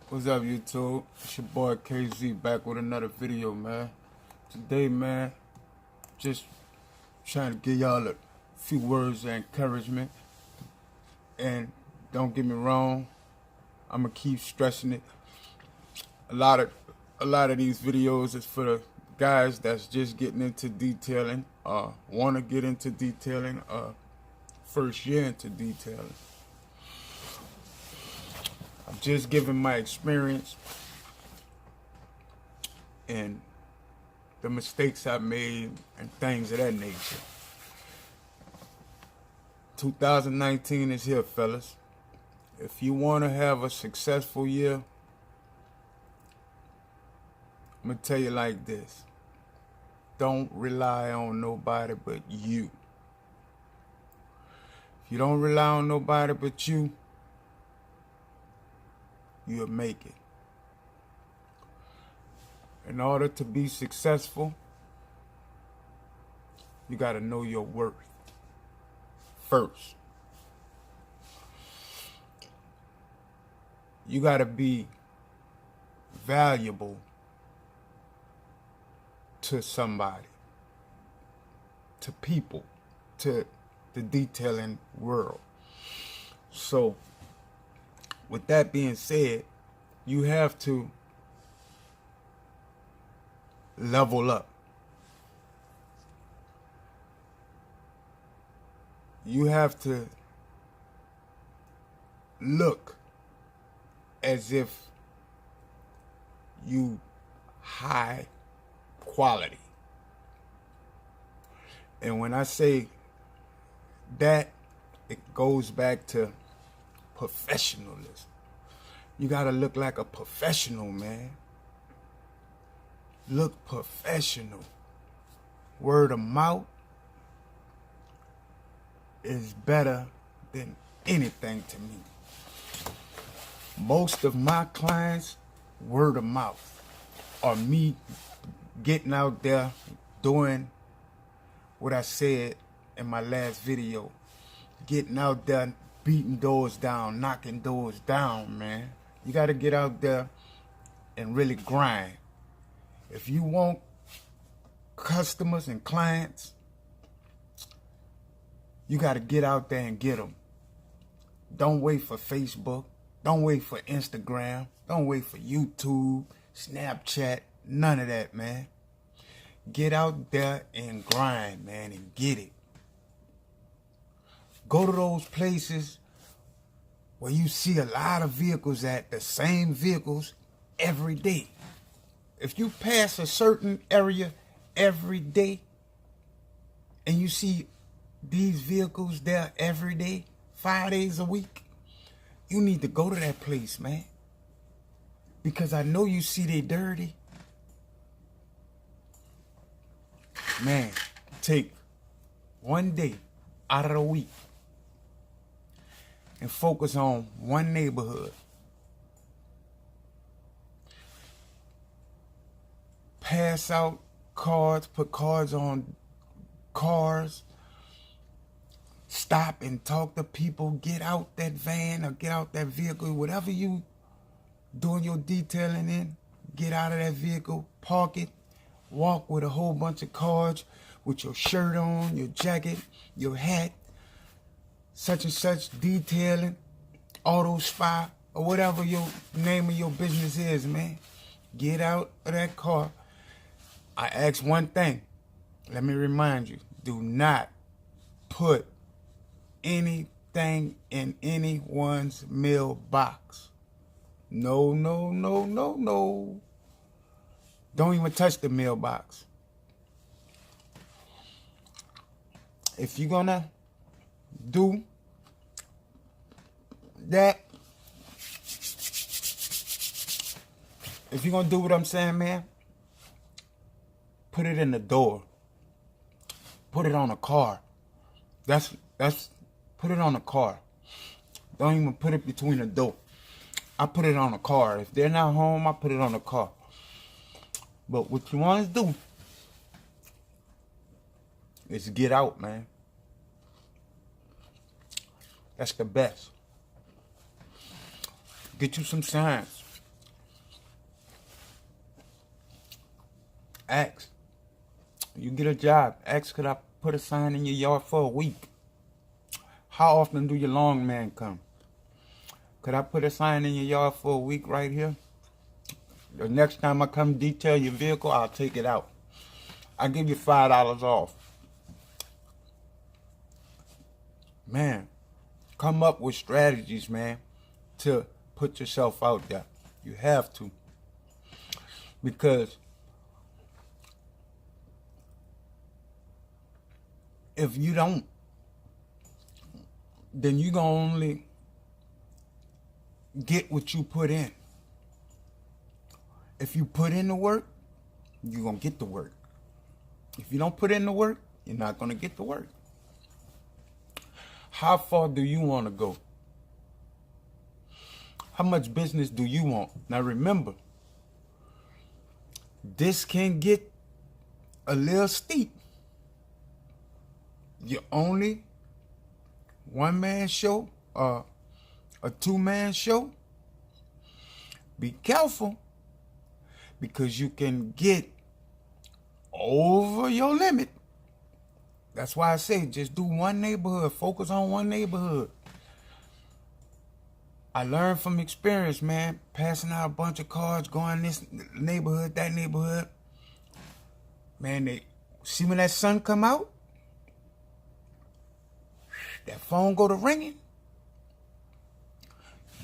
What's up, YouTube? It's your boy KZ back with another video, man. Today, man, just trying to give y'all a few words of encouragement. And don't get me wrong, I'ma keep stressing it. A lot of these videos is for the guys that's just getting into detailing, want to get into detailing, first year into detailing. I'm just giving my experience and the mistakes I made and things of that nature. 2019 is here, fellas. If you want to have a successful year, I'm going to tell you like this. Don't rely on nobody but you. If you don't rely on nobody but you, you'll make it. In order to be successful, you got to know your worth first. You got to be valuable to somebody, to people, to the detailing world. So, with that being said, you have to level up. You have to look as if you high quality. And when I say that, it goes back to professionalism. You gotta look like a professional, man. Look professional. Word of mouth is better than anything to me. Most of my clients, word of mouth, or me getting out there doing what I said in my last video. Getting out there, beating doors down, knocking doors down, man. You got to get out there and really grind. If you want customers and clients, you got to get out there and get them. Don't wait for Facebook. Don't wait for Instagram. Don't wait for YouTube, Snapchat, none of that, man. Get out there and grind, man, and get it. Go to those places where you see a lot of vehicles at, the same vehicles every day. If you pass a certain area every day and you see these vehicles there every day, 5 days a week, you need to go to that place, man. Because I know you see they dirty. Man, take one day out of the week and focus on one neighborhood. Pass out cards, put cards on cars. Stop and talk to people. Get out that van or get out that vehicle. Whatever you doing your detailing in, get out of that vehicle, park it, walk with a whole bunch of cards with your shirt on, your jacket, your hat, such and such detailing, auto spa, or whatever your name of your business is, man. Get out of that car. I ask one thing. Let me remind you. Do not put anything in anyone's mailbox. No, no, no, no, no. Don't even touch the mailbox. If you're gonna do that, if you're gonna do what I'm saying, man, put it in the door. Put it on a car. That's put it on a car. Don't even put it between the door. I put it on a car. If they're not home, I put it on a car. But what you want to do is get out, man. That's the best. Get you some signs. Ask. You get a job. Ask, could I put a sign in your yard for a week? How often do your long man come? Could I put a sign in your yard for a week right here? The next time I come detail your vehicle, I'll take it out. I'll give you $5 off. Man, come up with strategies, man, to put yourself out there. You have to. Because if you don't, then you're going to only get what you put in. If you put in the work, you're going to get the work. If you don't put in the work, you're not going to get the work. How far do you want to go? How much business do you want? Now remember, this can get a little steep. You're only one-man show or a two-man show. Be careful, because you can get over your limit. That's why I say just do one neighborhood. Focus on one neighborhood. I learned from experience, man. Passing out a bunch of cards, going this neighborhood, that neighborhood. Man, they see when that sun come out, that phone go to ringing.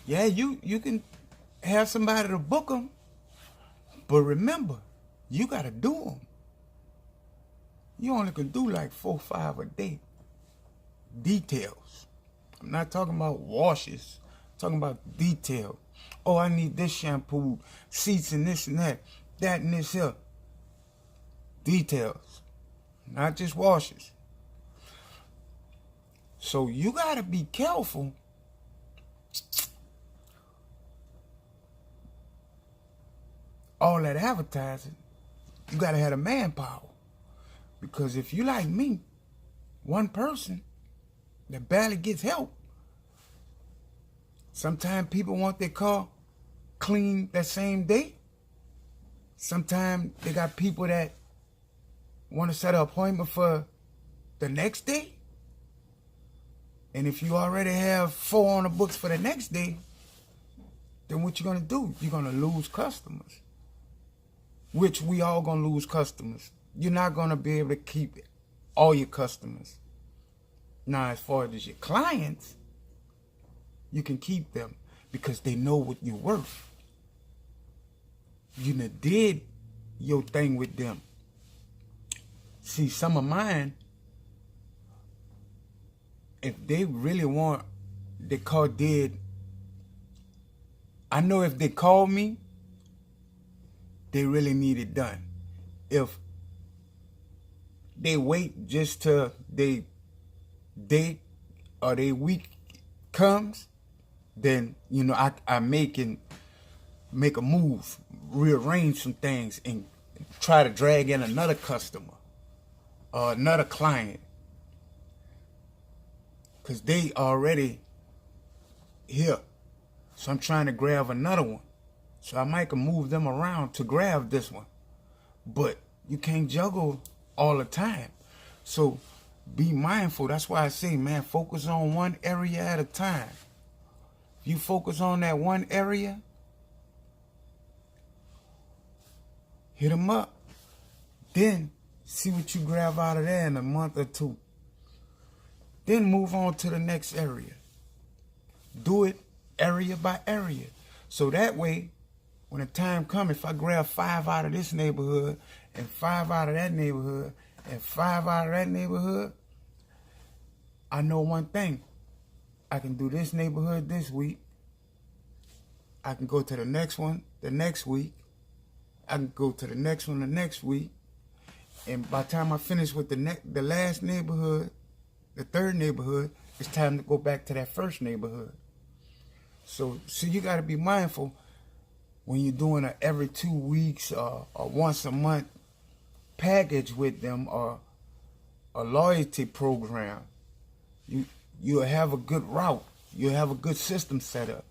Yeah, you can have somebody to book them, but remember, you got to do them. You only can do like 4 or 5 a day. Details. I'm not talking about washes. I'm talking about detail. Oh, I need this shampoo, seats and this and that, that and this here. Details. Not just washes. So you got to be careful. All that advertising, you got to have the manpower. Because if you like me, one person that barely gets help, sometimes people want their car clean that same day. Sometimes they got people that want to set an appointment for the next day. And if you already have 4 on the books for the next day, then what you going to do? You're going to lose customers. Which we all going to lose customers. You're not going to be able to keep all your customers. Now, as far as your clients, you can keep them because they know what you're worth. You done did your thing with them. See, some of mine, if they really want the car did, I know if they call me, they really need it done. If they wait just till they day or their week comes, then, you know, I make a move, rearrange some things, and try to drag in another customer or another client. Because they already here. So I'm trying to grab another one. So I might move them around to grab this one. But you can't juggle all the time. So be mindful. That's why I say, man, focus on one area at a time. If you focus on that one area, hit them up. Then see what you grab out of there in a month or 2. Then move on to the next area. Do it area by area. So that way, when the time comes, if I grab 5 out of this neighborhood and 5 out of that neighborhood and 5 out of that neighborhood, I know one thing. I can do this neighborhood this week. I can go to the next one the next week. I can go to the next one the next week. And by the time I finish with the last neighborhood, the third neighborhood, it's time to go back to that first neighborhood. So you got to be mindful when you're doing a every 2 weeks or once a month package with them or a loyalty program. You'll have a good route. You'll have a good system set up.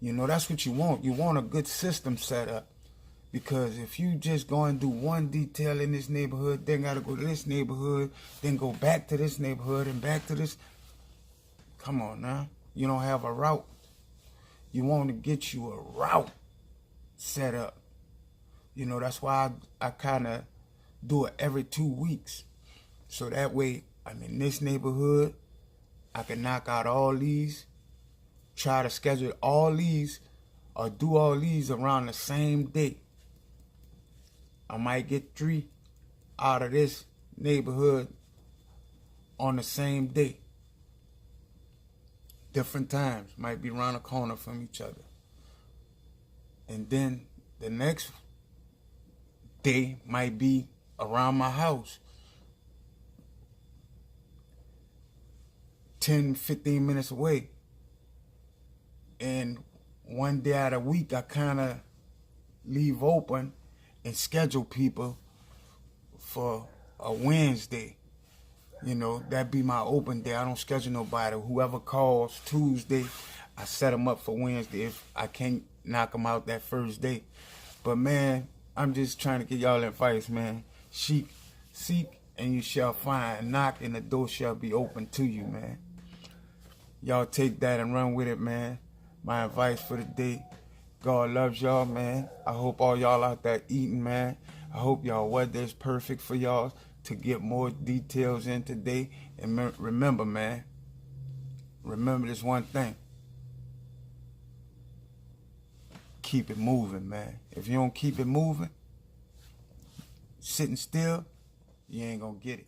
You know, that's what you want. You want a good system set up. Because if you just go and do one detail in this neighborhood, then gotta go to this neighborhood, then go back to this neighborhood and back to this. Come on now. You don't have a route. You want to get you a route set up. You know, that's why I kind of do it every 2 weeks. So that way, I'm in this neighborhood. I can knock out all these, try to schedule all these, or do all these around the same day. I might get 3 out of this neighborhood on the same day. Different times, might be around the corner from each other. And then the next day might be around my house. 10, 15 minutes away. And one day out of the week, I kind of leave open and schedule people for a Wednesday. You know, that be my open day. I don't schedule nobody. Whoever calls Tuesday, I set them up for Wednesday if I can't knock them out that first day. But man, I'm just trying to get y'all advice, man. Seek, and you shall find. Knock, and the door shall be open to you, man. Y'all take that and run with it, man. My advice for the day. God loves y'all, man. I hope all y'all out there eating, man. I hope y'all weather is perfect for y'all to get more details in today. And remember, man, remember this one thing. Keep it moving, man. If you don't keep it moving, sitting still, you ain't gonna get it.